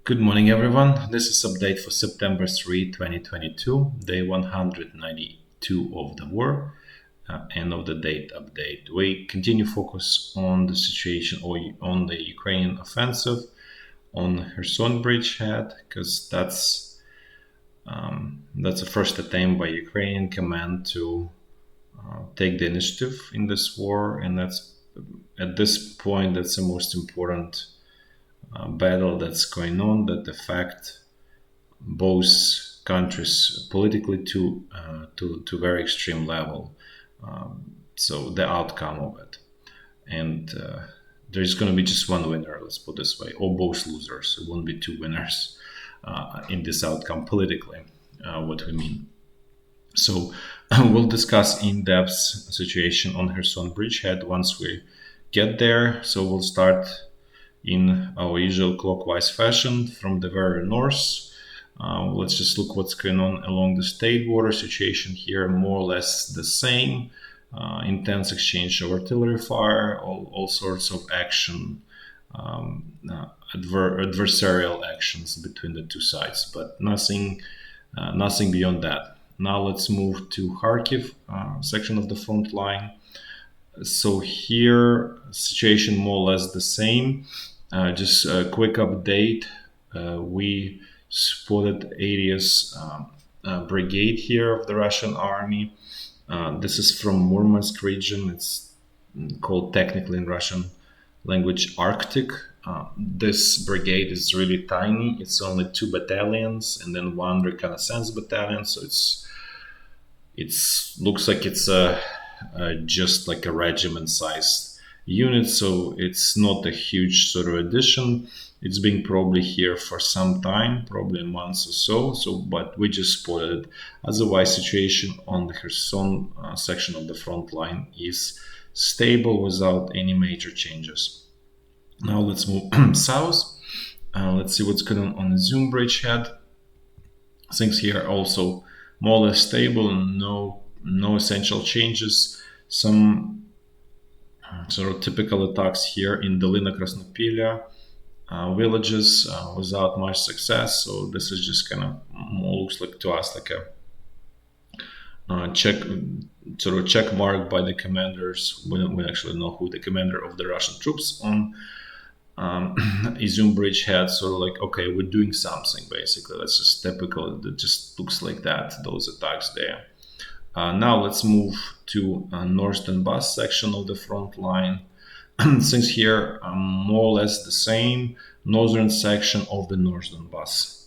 Good morning, everyone. This is update for September 3, 2022, day 192 of the war, end of the date update. We continue focus on the situation or on the Ukrainian offensive on Kherson Bridgehead, because that's the first attempt by Ukrainian command to take the initiative in this war, and that's at this point that's the most important battle that's going on that affect both countries politically to very extreme level. So the outcome of it, and there's going to be just one winner. Let's put it this way, or both losers. It won't be two winners in this outcome politically. What we mean. So we'll discuss in-depth situation on Kherson Bridgehead once we get there. So we'll start in our usual clockwise fashion from the very north. Let's just look what's going on along the state border. Situation here more or less the same. Intense exchange of artillery fire, all sorts of action, adversarial actions between the two sides, but nothing beyond that. Now let's move to Kharkiv section of the front line. So here situation more or less the same. Just a quick update. We spotted Arias brigade here of the Russian army. This is from Murmansk region. It's called technically in Russian language Arctic. This brigade is really tiny. It's only 2 battalions and then 1 reconnaissance battalion. So it looks like it's just like a regiment-sized unit. So it's not a huge sort of addition. It's been probably here for some time, probably a month or so. But we just spotted it. Otherwise, situation on the Kherson section of the front line is stable without any major changes. Now let's move south. Let's see what's going on the Izyum Bridgehead. Things here are also more or less stable and no essential changes. Some sort of typical attacks here in Dolina Krasnopilya villages without much success. So this is just kind of more looks like to us like a check mark by the commanders. We don't actually know who the commander of the Russian troops on Izyum Bridgehead. Sort of like, okay, we're doing something basically. That's just typical. It just looks like that, those attacks there. Now let's move to North Donbas section of the front line. Things here are more or less the same. Northern section of the North Donbas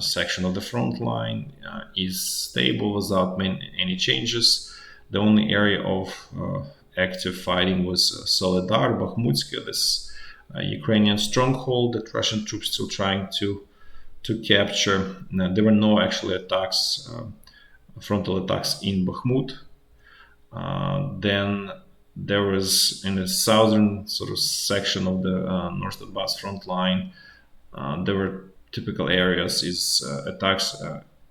section of the front line is stable without any changes. The only area of active fighting was Soledar, Bakhmutsk, this Ukrainian stronghold that Russian troops still trying to capture. Now, there were no actually attacks, frontal attacks in Bakhmut. Then there was in the southern sort of section of the North Donbas front line, there were typical areas is attacks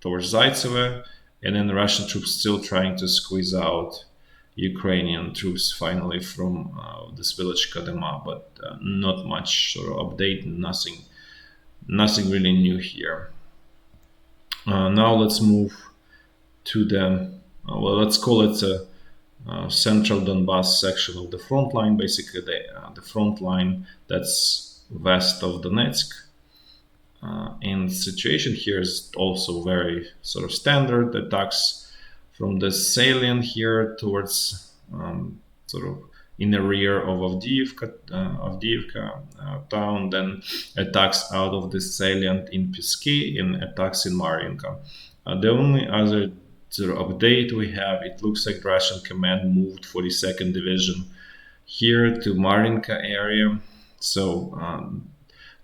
towards Zaitsevo, and then the Russian troops still trying to squeeze out Ukrainian troops finally from this village Kadema, but not much sort of update, nothing really new here. Now let's move to the, let's call it central Donbas section of the front line, basically the front line that's west of Donetsk. And the situation here is also very sort of standard attacks from the salient here towards sort of in the rear of Avdiivka town, then attacks out of the salient in Pisky and attacks in Mariinka. The only other sort of update we have, it looks like Russian command moved 42nd Division here to Mariinka area. So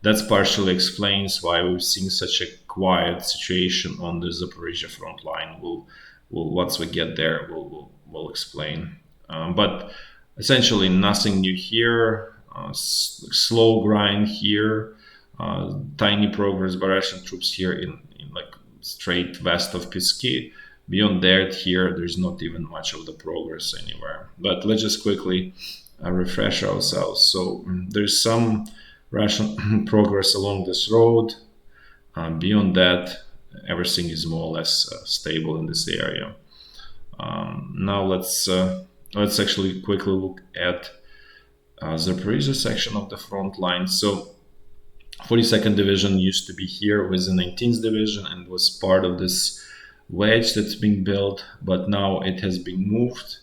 that's partially explains why we've seen such a quiet situation on the Zaporizhia front line. We'll once we get there, we'll explain. But essentially nothing new here. Slow grind here. Tiny progress by Russian troops here in like straight west of Pisky. Beyond that, here there's not even much of the progress anywhere. But let's just quickly refresh ourselves. So there's some Russian progress along this road. Beyond that, everything is more or less stable in this area. Now let's actually quickly look at Zaporizhzhia section of the front line. So 42nd Division used to be here with the 19th Division and was part of this wedge that's being built, but now it has been moved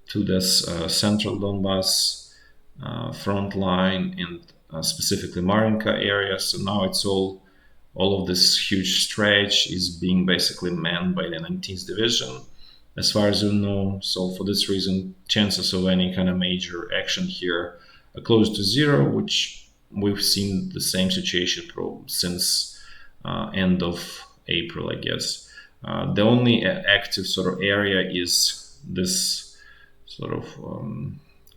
to this central Donbas front line and specifically Marinka area. So now it's all of this huge stretch is being basically manned by the 19th Division, as far as you know. So for this reason, chances of any kind of major action here are close to zero, which we've seen the same situation since end of April, I guess. The only active sort of area is this sort of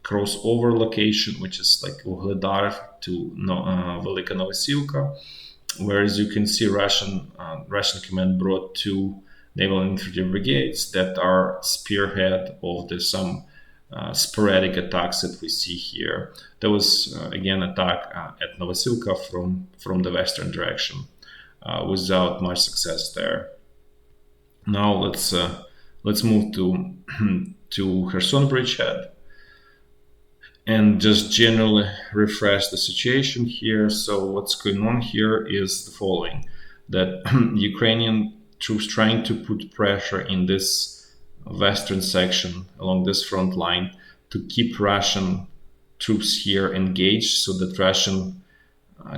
crossover location, which is like Uhledar to Velika Novosilka, where, as you can see, Russian command brought 2 naval infantry brigades that are spearhead of some sporadic attacks that we see here. There was again attack at Novosilka from the western direction without much success there. Now let's move to Kherson Bridgehead and just generally refresh the situation here. So what's going on here is the following: that Ukrainian troops trying to put pressure in this western section along this front line to keep Russian troops here engaged, so that Russian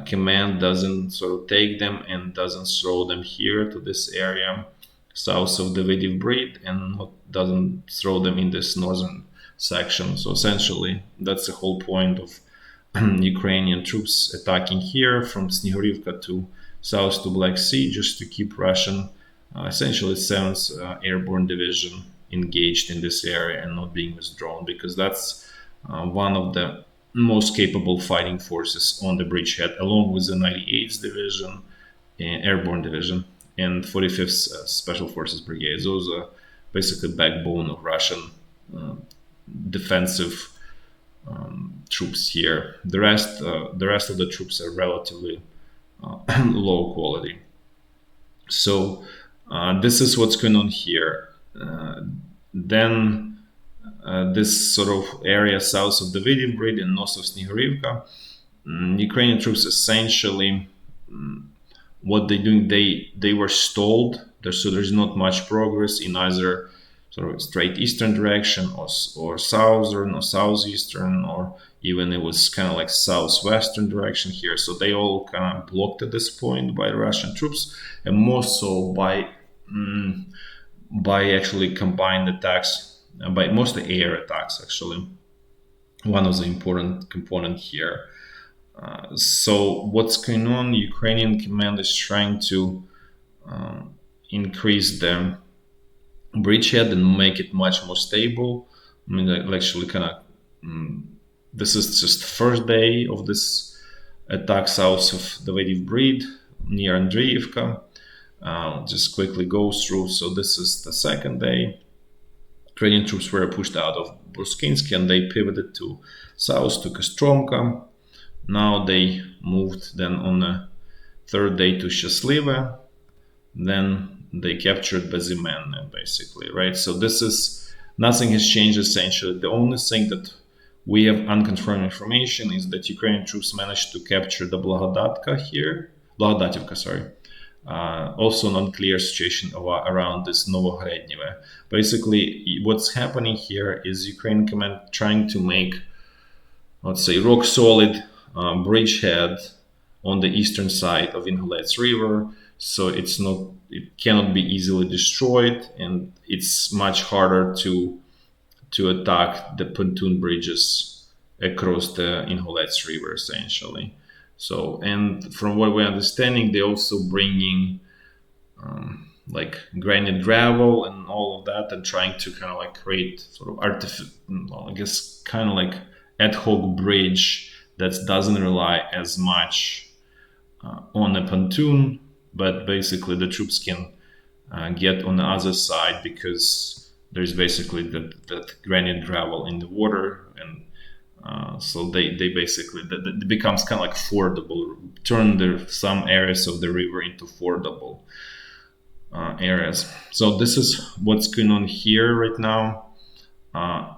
command doesn't sort of take them and doesn't throw them here to this area south of the Davidiv Brid and doesn't throw them in this northern section. So essentially, that's the whole point of Ukrainian troops attacking here from Snihurivka to south to Black Sea, just to keep Russian, essentially 7th Airborne Division engaged in this area and not being withdrawn, because that's one of the most capable fighting forces on the bridgehead, along with the 98th Division, Airborne Division, and 45th Special Forces Brigade. Those are basically backbone of Russian defensive troops here. The rest of the troops are relatively low quality. So this is what's going on here. Then this sort of area south of the Davidiv Brid and north of Snihurivka, Ukrainian troops essentially, what they're doing, they were stalled. So there's not much progress in either sort of straight eastern direction or southern or southeastern, or even it was kind of like southwestern direction here. So they all kind of blocked at this point by Russian troops, and more so by actually combined attacks, by mostly air attacks actually. One of the important component here. So what's going on? Ukrainian command is trying to increase the bridgehead and make it much more stable. I mean, actually, kind of, this is just the first day of this attack south of the Davidiv Brid near Andriyivka. Just quickly go through. So this is the second day. Ukrainian troops were pushed out of Bruskinsky and they pivoted to south to Kostromka. Now they moved then on the third day to Shaslive. Then they captured Bezimenne, basically, right? So this is, nothing has changed essentially. The only thing that we have unconfirmed information is that Ukrainian troops managed to capture the Blagodativka, sorry. Also an unclear situation around this Novogradneve. Basically, what's happening here is Ukrainian command trying to make, let's say, rock solid bridgehead on the eastern side of Inhulets River, so it cannot be easily destroyed, and it's much harder to attack the pontoon bridges across the Inhulets River, essentially. So, and from what we're understanding, they're also bringing like granite gravel and all of that, and trying to kind of like create sort of I guess kind of like ad hoc bridge that doesn't rely as much on a pontoon, but basically the troops can get on the other side because there's basically that granite gravel in the water, and So they basically, it becomes kind of like fordable, turn some areas of the river into fordable areas. So this is what's going on here right now.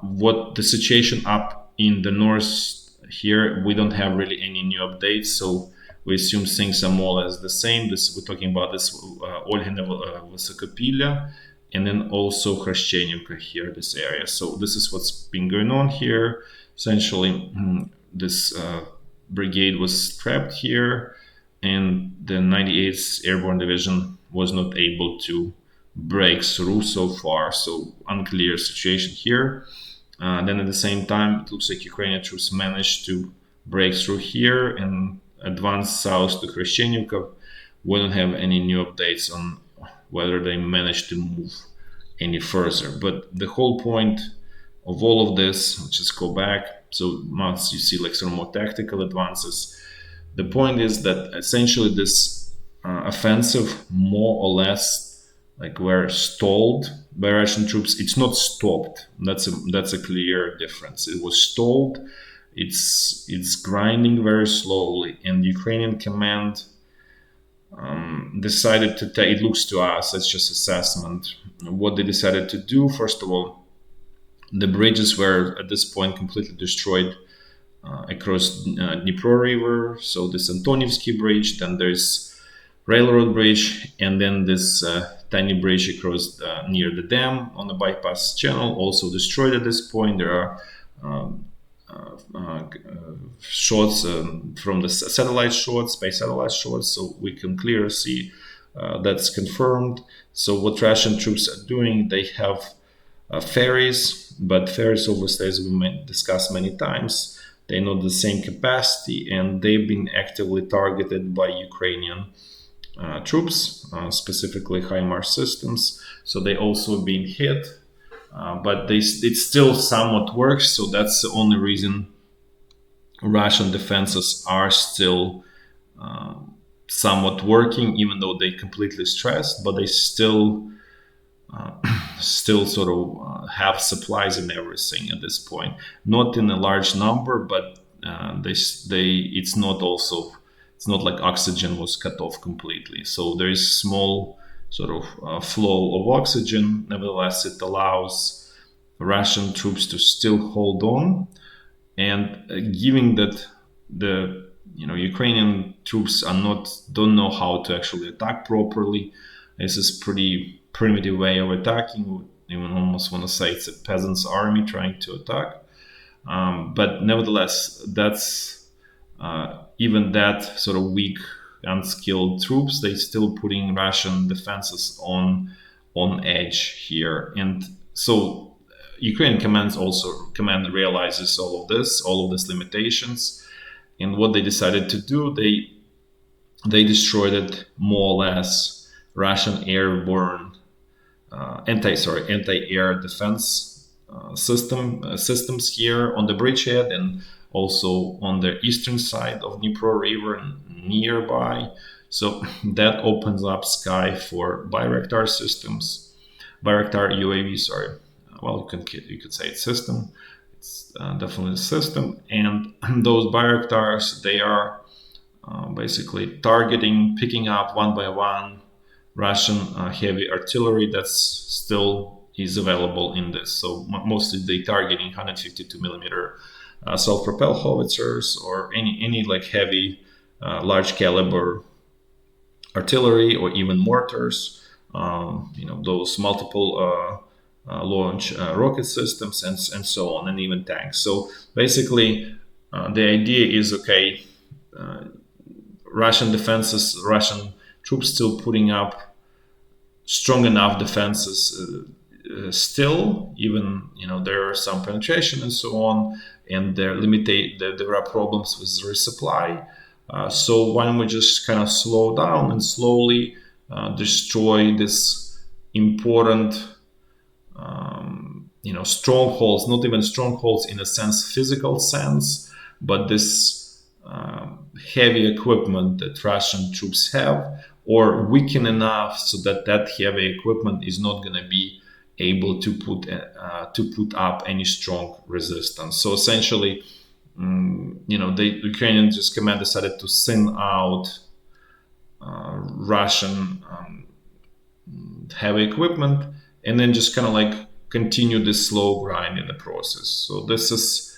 What the situation up in the north here, we don't have really any new updates, so we assume things are more or less the same. This we're talking about this Olgine Vysokopilya, and then also Khrashchenivka here, this area. So this is what's been going on here. Essentially, this brigade was trapped here, and the 98th Airborne Division was not able to break through so far. So unclear situation here. Then at the same time, it looks like Ukrainian troops managed to break through here and advance south to Khrashchenivka. We don't have any new updates on whether they managed to move any further. But the whole point of all of this, let's just go back. So once you see like some more tactical advances, the point is that essentially this offensive more or less like were stalled by Russian troops. It's not stopped. That's a clear difference. It was stalled. It's grinding very slowly, and Ukrainian command decided to take. It looks to us, that's just assessment. What they decided to do, first of all, the bridges were at this point completely destroyed across Dnipro River. So this Antonivsky Bridge, then there's railroad bridge, and then this tiny bridge across near the dam on the bypass channel, also destroyed at this point. There are shots from the satellite shots, space satellite shots, so we can clearly see that's confirmed. So what Russian troops are doing, they have ferries, but ferries, obviously, as we discussed many times, they're not the same capacity, and they've been actively targeted by Ukrainian troops, specifically HIMARS systems. So they also been hit, but it still somewhat works. So that's the only reason Russian defenses are still somewhat working, even though they completely stressed. But they still sort of have supplies and everything at this point. Not in a large number, but it's not like oxygen was cut off completely. So there is small sort of flow of oxygen. Nevertheless, it allows Russian troops to still hold on. And given that the Ukrainian troops don't know how to actually attack properly, this is pretty primitive way of attacking. Even almost want to say it's a peasant's army trying to attack. But nevertheless, that's even that sort of weak, unskilled troops, they still putting Russian defenses on edge here. And so Ukrainian command realizes all of these limitations, and what they decided to do, they destroyed it more or less Russian airborne anti-air defense systems here on the bridgehead, and also on the eastern side of Dnipro River and nearby. So that opens up sky for Bayraktar systems, Bayraktar UAV. Sorry, well you could say it's system. It's definitely a system, and those Bayraktars, they are basically picking up one by one Russian heavy artillery that's still is available in this. So mostly they targeting 152 millimeter self-propelled howitzers or any like heavy large caliber artillery, or even mortars, those multiple launch rocket systems and so on, and even tanks. So basically the idea is, okay, Russian troops still putting up strong enough defenses still, even there are some penetration and so on, and there are problems with resupply. So why don't we just kind of slow down and slowly destroy this important strongholds, not even strongholds in a physical sense, but this heavy equipment that Russian troops have, or weaken enough so that heavy equipment is not going to be able to put up any strong resistance. So essentially, the Ukrainian just command decided to send out Russian heavy equipment, and then just kind of like continue this slow grind in the process. So this is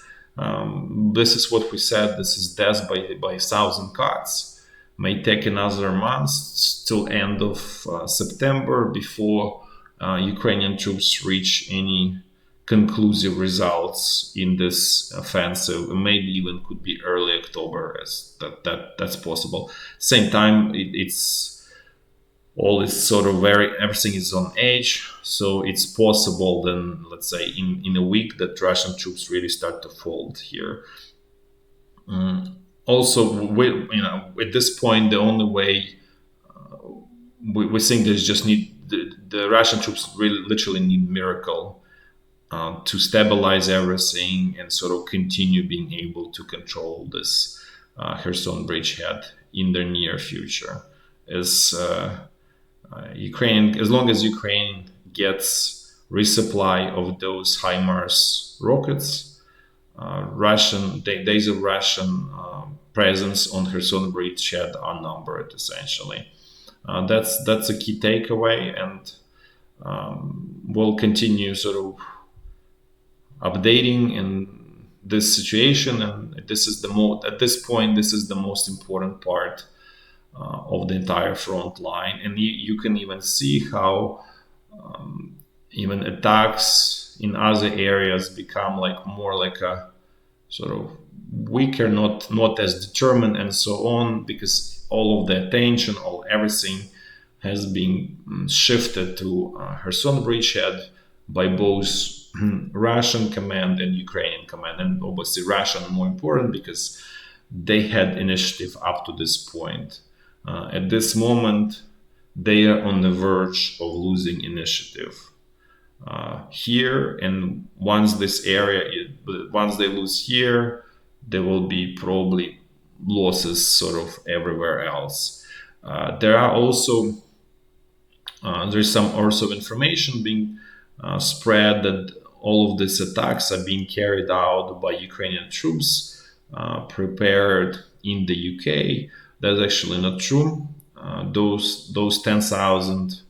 what we said. This is death by 1,000 cuts. May take another month till end of September before Ukrainian troops reach any conclusive results in this offensive. Maybe even could be early October, as that's possible. Same time, it's all is sort of everything is on edge, so it's possible then, let's say in a week, that Russian troops really start to fold here. Also, at this point, the only way we think there's just need the Russian troops really literally need miracle to stabilize everything and sort of continue being able to control this Kherson bridgehead in the near future. As long as Ukraine gets resupply of those HIMARS rockets, days of Russian presence on Kherson bridgehead are numbered, essentially. That's a key takeaway, and we'll continue sort of updating in this situation. And at this point, this is the most important part of the entire front line. And you can even see how even attacks in other areas become more like a sort of weaker, not as determined, and so on, because all of the attention, everything has been shifted to Kherson bridgehead by both Russian command and Ukrainian command, and obviously Russian more important because they had initiative up to this point. At this moment, they are on the verge of losing initiative here, and once they lose here, there will be probably losses sort of everywhere else. There's some also information being spread that all of these attacks are being carried out by Ukrainian troops prepared in the UK. That's actually not true. Those 10,000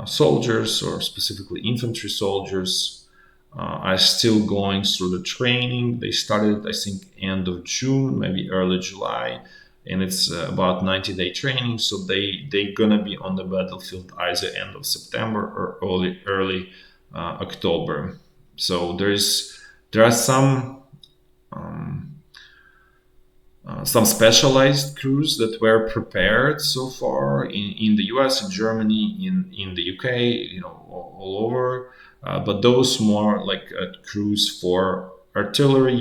soldiers, or specifically infantry soldiers, are still going through the training. They started, I think, end of June, maybe early July, and it's about 90-day training. So they're gonna be on the battlefield either end of September or early October. So there are some specialized crews that were prepared so far in the US, in Germany, in the UK, all over. But those more like crews for artillery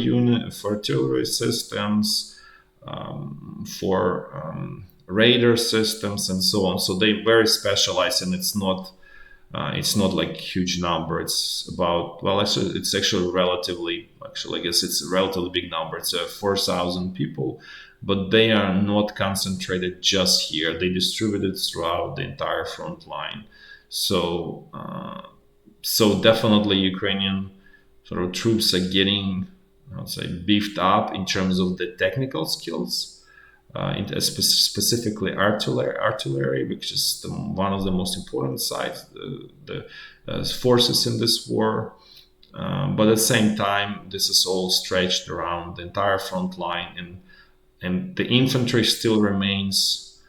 systems, for radar systems, and so on. So they very specialized, and it's not like huge number. It's about, it's actually I guess it's a relatively big number. It's 4,000 people, but they are not concentrated just here. They distributed throughout the entire front line. So definitely Ukrainian sort of troops are getting, I would say, beefed up in terms of the technical skills. Specifically artillery, which is one of the most important sides, the forces in this war. But at the same time, this is all stretched around the entire front line, and the infantry still remains,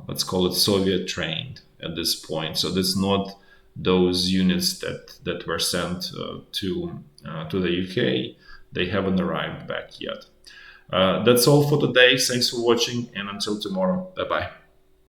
let's call it Soviet trained at this point. So there's not those units that were sent to the UK. They haven't arrived back yet. That's all for today. Thanks for watching, and until tomorrow, bye-bye.